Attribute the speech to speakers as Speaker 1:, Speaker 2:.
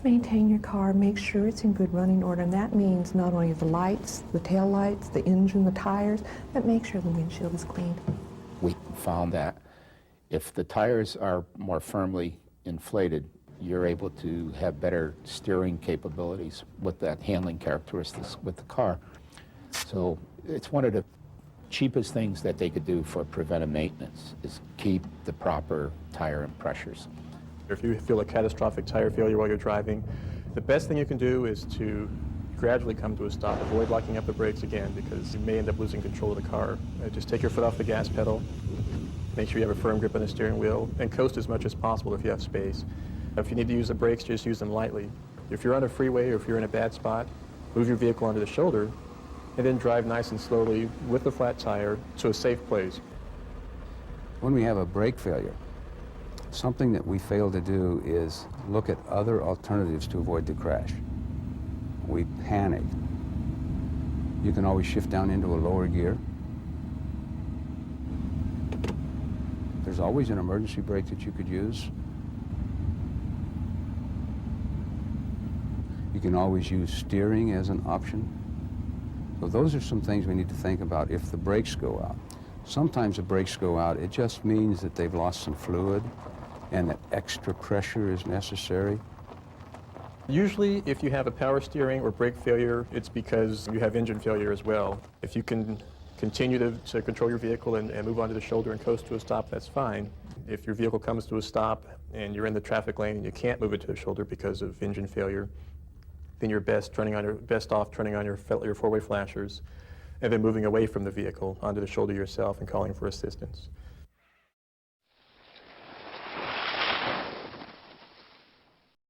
Speaker 1: Maintain your car, make sure it's in good running order, and that means not only the lights, the tail lights, the engine, the tires, but make sure the windshield is clean.
Speaker 2: We found that if the tires are more firmly inflated, you're able to have better steering capabilities with that handling characteristics with the car. So it's one of the cheapest things that they could do for preventive maintenance is keep the proper tire and pressures.
Speaker 3: If you feel a catastrophic tire failure while you're driving, the best thing you can do is to gradually come to a stop. Avoid locking up the brakes again because you may end up losing control of the car. Just take your foot off the gas pedal, make sure you have a firm grip on the steering wheel, and coast as much as possible if you have space. If you need to use the brakes, just use them lightly. If you're on a freeway or if you're in a bad spot, move your vehicle onto the shoulder and then drive nice and slowly with a flat tire to a safe place.
Speaker 4: When we have a brake failure, something that we fail to do is look at other alternatives to avoid the crash. We panic. You can always shift down into a lower gear. There's always an emergency brake that you could use. You can always use steering as an option. So those are some things we need to think about if the brakes go out. Sometimes the brakes go out, it just means that they've lost some fluid and that extra pressure is necessary.
Speaker 3: Usually, if you have a power steering or brake failure, it's because you have engine failure as well. If you can continue to control your vehicle and move onto the shoulder and coast to a stop, that's fine. If your vehicle comes to a stop and you're in the traffic lane and you can't move it to the shoulder because of engine failure, then you're best off turning on your four-way flashers and then moving away from the vehicle onto the shoulder yourself and calling for assistance.